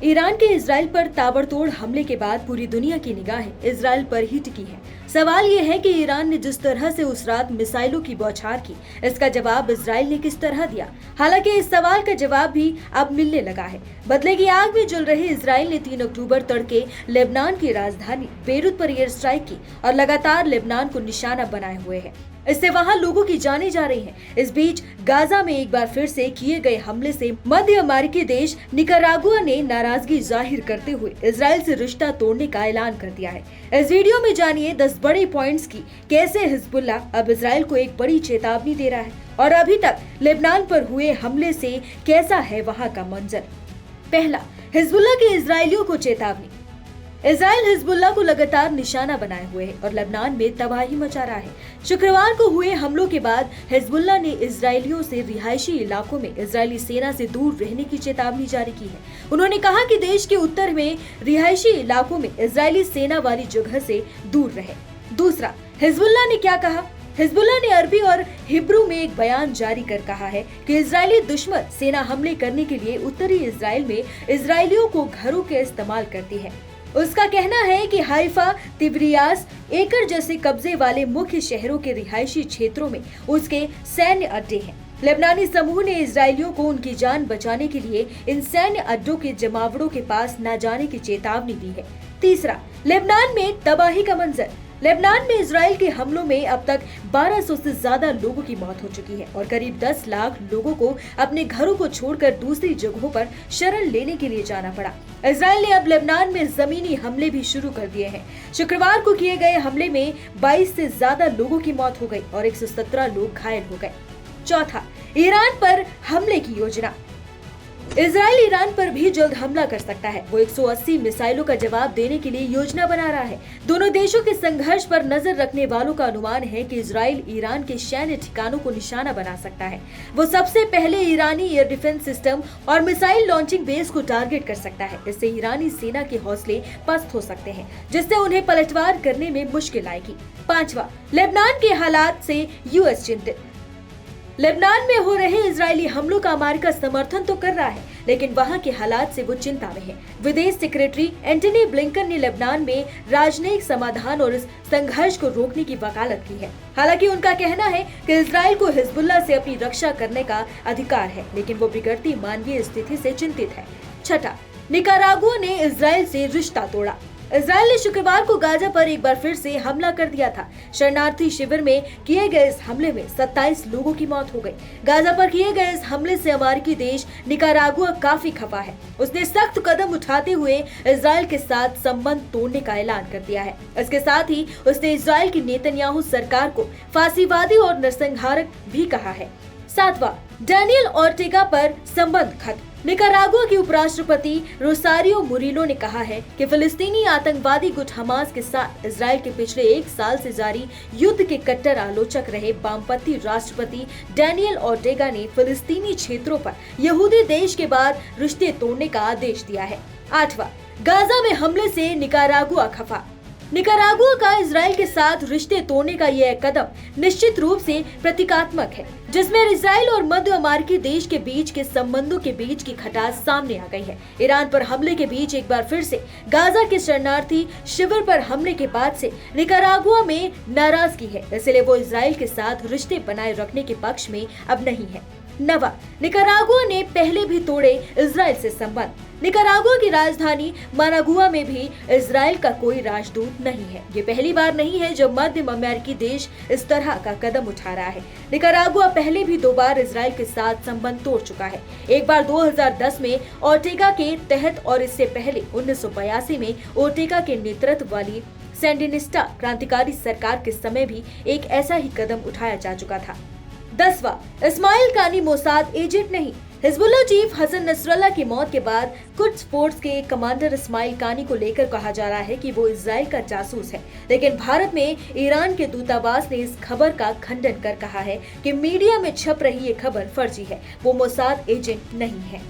Iran के Israel पर ताबड़तोड़ हमले के बाद पूरी दुनिया की निगाहें इजराइल पर ही टिकी हैं। सवाल ये है कि ईरान ने जिस तरह से उस रात मिसाइलों की बौछार की, इसका जवाब इजराइल ने किस तरह दिया। हालांकि इस सवाल का जवाब भी अब मिलने लगा है। बदले की आग में जल रहे इजराइल ने 3 अक्टूबर तड़के लेबनान की राजधानी बेरूत पर एयर स्ट्राइक की और लगातार लेबनान को निशाना बनाए हुए है। इससे वहां लोगों की जानें जा रही हैं। इस बीच गाजा में एक बार फिर से किए गए हमले से मध्य अमेरिकी देश निकारागुआ ने नाराजगी जाहिर करते हुए इजराइल से रिश्ता तोड़ने का ऐलान कर दिया है। इस वीडियो में जानिए 10 बड़े पॉइंट्स की कैसे हिजबुल्लाह अब इजराइल को एक बड़ी चेतावनी दे रहा है और अभी तक लेबनान पर हुए हमले से कैसा है वहां का मंजर। पहला, हिजबुल्लाह के इजरायलियों को चेतावनी। इजराइल हिजबुल्लाह को लगातार निशाना बनाए हुए है और लेबनान में तबाही मचा रहा है। शुक्रवार को हुए हमलों के बाद हिजबुल्लाह ने इजरायलियों से रिहायशी इलाकों में इजरायली सेना से दूर रहने की चेतावनी जारी की है। उन्होंने कहा कि देश के उत्तर में रिहायशी इलाकों में इजरायली सेना वाली जगह से दूर रहे। दूसरा, हिजबुल्लाह ने क्या कहा। हिजबुल्लाह ने अरबी और हिब्रू में एक बयान जारी कर कहा है कि इजरायली दुश्मन सेना हमले करने के लिए उत्तरी इजराइल में इजरायलियों को घरों के इस्तेमाल करती है। उसका कहना है कि हाइफा, तिब्रियास, एकर जैसे कब्जे वाले मुख्य शहरों के रिहायशी क्षेत्रों में उसके सैन्य अड्डे हैं। लेबनानी समूह ने इजरायलियों को उनकी जान बचाने के लिए इन सैन्य अड्डों के जमावड़ों के पास न जाने की चेतावनी दी है। तीसरा, लेबनान में तबाही का मंजर। लेबनान में इजराइल के हमलों में अब तक 1200 से ज्यादा लोगों की मौत हो चुकी है और करीब 10 लाख लोगों को अपने घरों को छोड़कर दूसरी जगहों पर शरण लेने के लिए जाना पड़ा। इजराइल ने अब लेबनान में जमीनी हमले भी शुरू कर दिए हैं। शुक्रवार को किए गए हमले में 22 से ज्यादा लोगों की मौत हो गई और 117 लोग घायल हो गए। चौथा, ईरान पर हमले की योजना। इजराइल ईरान पर भी जल्द हमला कर सकता है। वो 180 मिसाइलों का जवाब देने के लिए योजना बना रहा है। दोनों देशों के संघर्ष पर नजर रखने वालों का अनुमान है कि इजराइल ईरान के सैन्य ठिकानों को निशाना बना सकता है। वो सबसे पहले ईरानी एयर डिफेंस सिस्टम और मिसाइल लॉन्चिंग बेस को टारगेट कर सकता है। इससे ईरानी सेना के हौसले पस्त हो सकते हैं, जिससे उन्हें पलटवार करने में मुश्किल आएगी। पांचवा, लेबनान के हालात से यूएस चिंतित। लेबनान में हो रहे इजरायली हमलों का अमेरिका समर्थन तो कर रहा है, लेकिन वहां के हालात से वो चिंता में है। विदेश सेक्रेटरी एंटनी ब्लिंकन ने लेबनान में राजनयिक समाधान और इस संघर्ष को रोकने की वकालत की है। हालांकि उनका कहना है कि इजराइल को हिजबुल्लाह से अपनी रक्षा करने का अधिकार है, लेकिन वो बिगड़ती मानवीय स्थिति से चिंतित है। छठा, निकारागुआ ने इजराइल से रिश्ता तोड़ा। इजराइल ने शुक्रवार को गाजा पर एक बार फिर से हमला कर दिया था। शरणार्थी शिविर में किए गए इस हमले में 27 लोगों की मौत हो गई। गाजा पर किए गए इस हमले से अमेरिकी देश निकारागुआ काफी खफा है। उसने सख्त कदम उठाते हुए इजराइल के साथ संबंध तोड़ने का ऐलान कर दिया है। इसके साथ ही उसने इजराइल की नेतन्याहू सरकार को फांसीवादी और नरसंहारक भी कहा है। सातवां, डैनियल ऑर्टेगा पर संबंध खत्म। निकारागुआ के उपराष्ट्रपति रोसारियो मुरिलो ने कहा है कि फिलिस्तीनी आतंकवादी गुट हमास के साथ इजराइल के पिछले 1 साल से जारी युद्ध के कट्टर आलोचक रहे वामपंथी राष्ट्रपति डैनियल ऑर्टेगा ने फिलिस्तीनी क्षेत्रों पर यहूदी देश के बाद रिश्ते तोड़ने का आदेश दिया है। आठवां, गाजा में हमले से निकारागुआ खफा। निकारागुआ का इजराइल के साथ रिश्ते तोड़ने का यह कदम निश्चित रूप से प्रतीकात्मक है, जिसमें इजराइल और मध्य अमेरिकी देश के बीच के संबंधों के बीच की खटास सामने आ गई है। ईरान पर हमले के बीच एक बार फिर से गाजा के शरणार्थी शिविर पर हमले के बाद से निकारागुआ में नाराजगी है, इसलिए वो इजराइल के साथ रिश्ते बनाए रखने के पक्ष में अब नहीं है। नवा, निकारागुआ ने पहले भी तोड़े इजराइल से संबंध। निकारागुआ की राजधानी मनागुआ में भी इजराइल का कोई राजदूत नहीं है। ये पहली बार नहीं है जब मध्य अमेरिकी देश इस तरह का कदम उठा रहा है। निकारागुआ पहले भी 2 बार इजराइल के साथ संबंध तोड़ चुका है। एक बार 2010 में ओर्टेगा के तहत और इससे पहले 1982 में ओर्टेगा के नेतृत्व वाली सैंडिनिस्टा क्रांतिकारी सरकार के समय भी एक ऐसा ही कदम उठाया जा चुका था। 10वां, इस्माइल कानी मोसाद एजेंट नहीं। हिजबुल्लाह चीफ हसन नसरल्लाह की मौत के बाद कुड्स फोर्स के कमांडर इस्माइल कानी को लेकर कहा जा रहा है कि वो इजराइल का जासूस है, लेकिन भारत में ईरान के दूतावास ने इस खबर का खंडन कर कहा है कि मीडिया में छप रही ये खबर फर्जी है। वो मोसाद एजेंट नहीं है।